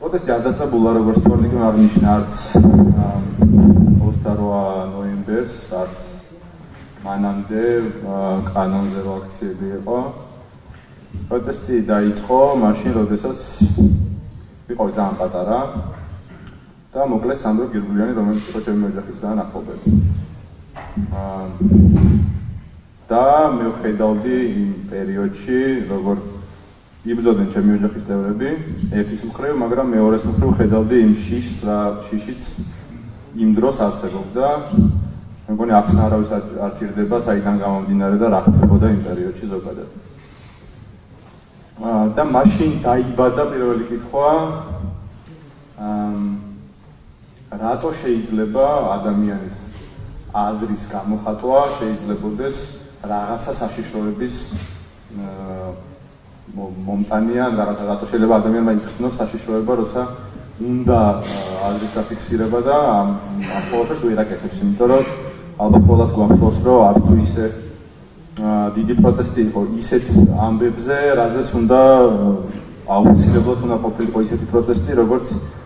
პროტესტი არ დაწყებულა როგორც თორნიკემ აღნიშნა არც 28 ნოემბერს, არც მანამდე კანონზე რო აქციები იყო. პროტესტი დაიწყო მაშინ, როდესაც ვიყავი ძალიან პატარა და მოკლეს სანდრო გირგულიანი, რომელიც იყო ჩემი ოჯახისგან ახლობელი. და მე ვხედავდი იმ პერიოდში, როგორ იბრძოდნენ ჩემი ოჯახის წევრები, ერთის მხრივ, მაგრამ მეორეს მხრივ ხედავდი იმ შიშს, რა შიშიც იმ დროს არსებობდა. მე მგონი ახსნა არავის არ ჭირდება, საიდან გამომდინარე და რა ხდებოდა იმ პერიოდში ზოგადად. და მაშინ დაიბადა პირველი კითხვა, რატო შეიძლება ადამიანის აზრის გამოხატვა შეიძლებოდეს რაღაცა საშიშროების მომტანია, რატო შეიძლება ადამიანმა იხსნოს საშიშროება, როცა უნდა აზრის დაფიქსირება და ამ ყველაფერს ვერ აკეთებს, იმიტომ რომ ალბათ ყველას გვახსოვს, რომ არც თუ ისე დიდი პროტესტი იყო ისეთ ამბებზე, რაზეც უნდა აუცილებლად უნდა ყოფილიყო ისეთი პროტესტი,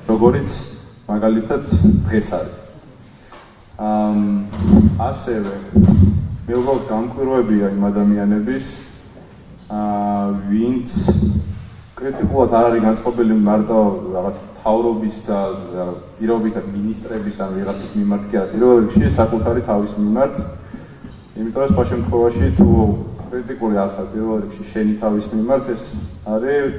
როგორიც მაგალითად დღეს არის. ასევე მე უბრალოდ გამკვირვებია იმ ადამიანების, ვინც კრიტიკულად არ არის განწყობილი მარტო რაღაც მთავრობის და პირობითად მინისტრების ან ვიღაცის მიმართ კი არა, პირველ რიგში საკუთარი თავის მიმართ. იმიტომ რომ სხვა შემთხვევაში თუ კრიტიკული არ ხარ პირველ რიგში შენი თავის მიმართ, ეს არის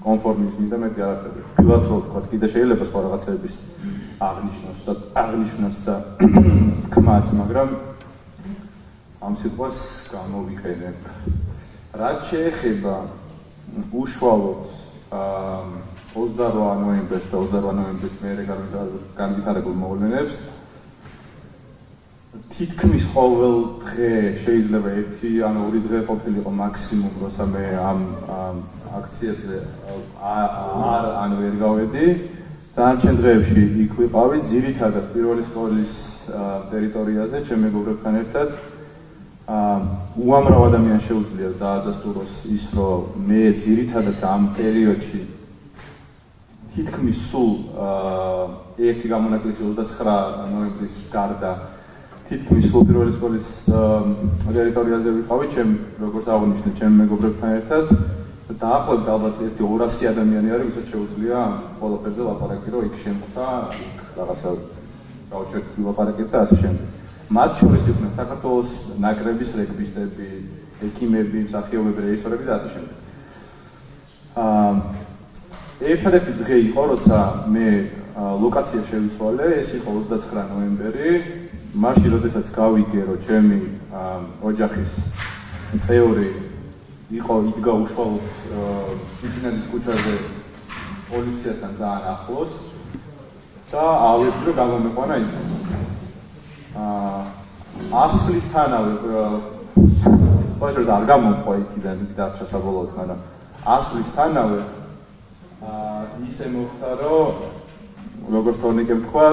კონფორმიზმი და მეტი არაფერი. ფილად რო ვთქვა, კიდე შეიძლება სხვა რაღაცების აღნიშნოს და თქმაც, მაგრამ ამ სიტყვას გამოვიყენებ. რაც შეეხება უშუალოდ 28 ნოემბერს და 28 ნოემბრის მერე განვითარებულ მოვლენებს, თითქმის ყოველ დღე შეიძლება 1 ან 2 დღე ყოფილიყო მაქსიმუმ, როცა მე ამ აქციებზე არ ვერ გავედი. დანარჩენ დღეებში იქ ვიყავი, ძირითადად პირველი სკოლის ტერიტორიაზე, ჩემ მეგობრებთან ერთად. უამრავ ადამიანს შეუძლია დაადასტუროს ის, რომ მე ძირითადად ამ პერიოდში თითქმის სულ ერთი გამონაკლისი 29 ნოემბრის გარდა თითქმის სულ პირველი სკოლის ტერიტორიაზე ვიყავი, როგორც აღნიშნე, ჩემ მეგობრებთან ერთად. დაახლოებით ალბათ 1-200 ადამიანი არის, ვისაც შეუძლია ამ ყველაფერზე ლაპარაკი, რომ იქ შემხთა, იქ რაღაცა გაუჩერდით ვილაპარაკეთ და ასე შემდეგ. მათ შორის იყვნენ საქართველოს ნაკრების რეგბისტები, ექიმები, მსახიობები, რეჟისორები და ასე შემდეგ. ერთადერთი დღე იყო, როცა მე ლოკაცია შევიცვალე, ეს იყო 29 ნოემბერი. მაშინ, როდესაც გავიგე, რომ ჩემი ოჯახის წევრი იდგა უშუალოდ ტიტინაძის ქუჩაზე პოლიციასთან ძალიან ახლოს და ავედი, რომ გამომეყვანა იქ. ასვლისთანავე არ გამომყვა იქიდან, იქ დარჩა საბოლოოდ, მაგრამ ასვლისთანავე ისე მოხდა, რომ როგორც თორნიკემ თქვა,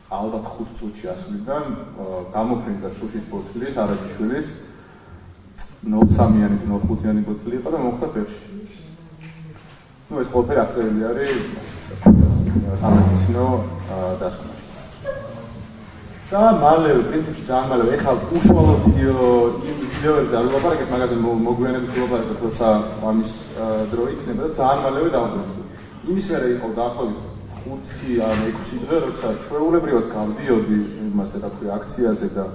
ალბათ 5 წუთში ასვლიდან გამოფრინდა შუშის ბოთლის, არაჯიშვილის 0.3-იანი, 0.5-იანი ბოთლი იყო და მოხდა ფეხში. ეს ყველაფერი აღწერილი არის სამედიცინო დასკვნაში. და მალევე, პრინციპში ძალიან მალევე, ეხლა უშუალოდ იმ ვიდეოებზე არ ვილაპარაკეთ, მაგაზე მოგვიანებით ვილაპარაკეთ, როცა ამის დრო იქნება და ძალიან მალევე დავუბრუნდი. იმის მერე იყო დაახლოებით 5 ან 6 დღე, როცა ჩვეულებრივად გავდიოდი იმაზე, რა ქვია, აქციაზე და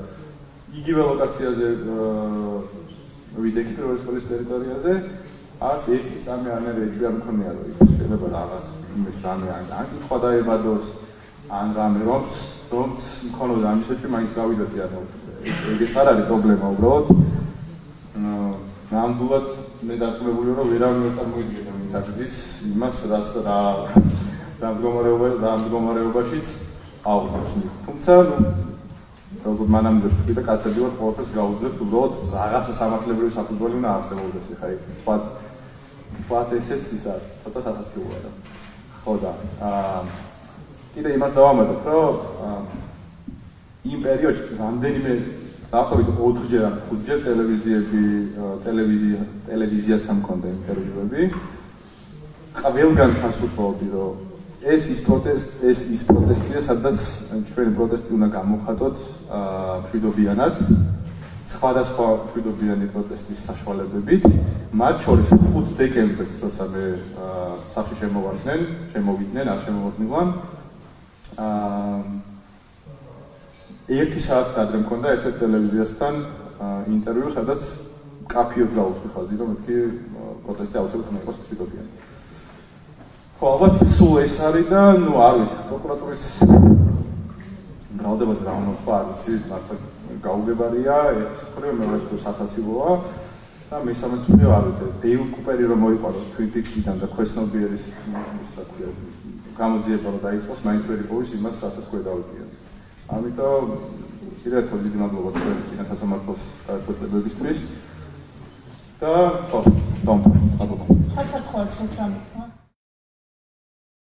იგივე ლოკაციაზე ვიდექი პირველი სკოლის ტერიტორიაზე, არც ერთი წამი არ მეეჭვია მქონია, რომ იქ შეიძლება რაღაც იმის რამე ან კითხვა დაებადოს, ან რამე რომც მქონოდა ამისათვის მაინც გავიდოდი, ანუ ეგეც არ არის პრობლემა უბრალოდ. ნამდვილად მე დარწმუნებული ვარ, რომ ვერავინ ვერ წარმოიდგენია ვინც აგზის იმას, რა მდგომარეობაშიც აღვნიშნი. თუმცა როგორც მანამდე ვთქვი და კაცები ვართ, ყველაფერს გაუძლებთ, უბრალოდ რაღაცა სამართლებრივი საფუძველი უნდა არსებობდეს. ეხლა თქვათ ესეც ის არის, ცოტა სასაცილოა. ხო და კიდე იმას დავამატებ, რომ იმ პერიოდში რამდენიმე დაახლოებით 4-ჯერ ან 5-ჯერ ტელევიზიასთან მქონდა ინტერვიუები. ყველგან ხარს უშუალდი, რომ ეს ის პროტესტია, სადაც ჩვენი პროტესტი უნდა გამოვხატოთ მშვიდობიანად, სხვადასხვა მშვიდობიანი პროტესტის საშუალებებით, მათ შორის 5 დეკემბერს, როცა მე სახლში შემოვიდნენ, არ შემოვიდნენ, 1 საათი ადრე მქონდა ერთ-ერთ ტელევიზიასთან ინტერვიუ, სადაც კაფიოდ გაუსვი ხაზი, რომ მეთქი პროტესტი აუცილებლად უნდა იყოს მშვიდობიანი. ხო, ალბათ სულ ეს არის და არ ვიცი, პროკურატურის მრავლდებაზე რა უნდა ვთქვა, არ ვიცი, მართლა გაუგებარია, ეს მხრივ მეორე მხრივ სასაცილოა და მესამე მხრივ არ ვიცი, დეილ კუპერი რომ მოიყვანო TwinPix-დან და ქვესნობიერის გამოძიება რომ დაიწყოს, მაინც ვერ იპოვის იმას, რასაც გვედავიკიან. ამიტომ კიდევ ერთხელ დიდი მადლობა თქვენ წინასასამართლოს გადაწყვეტილებებისთვის და ხო, დამთავრდა. ხალხს ცხოვრობს უბრალოდ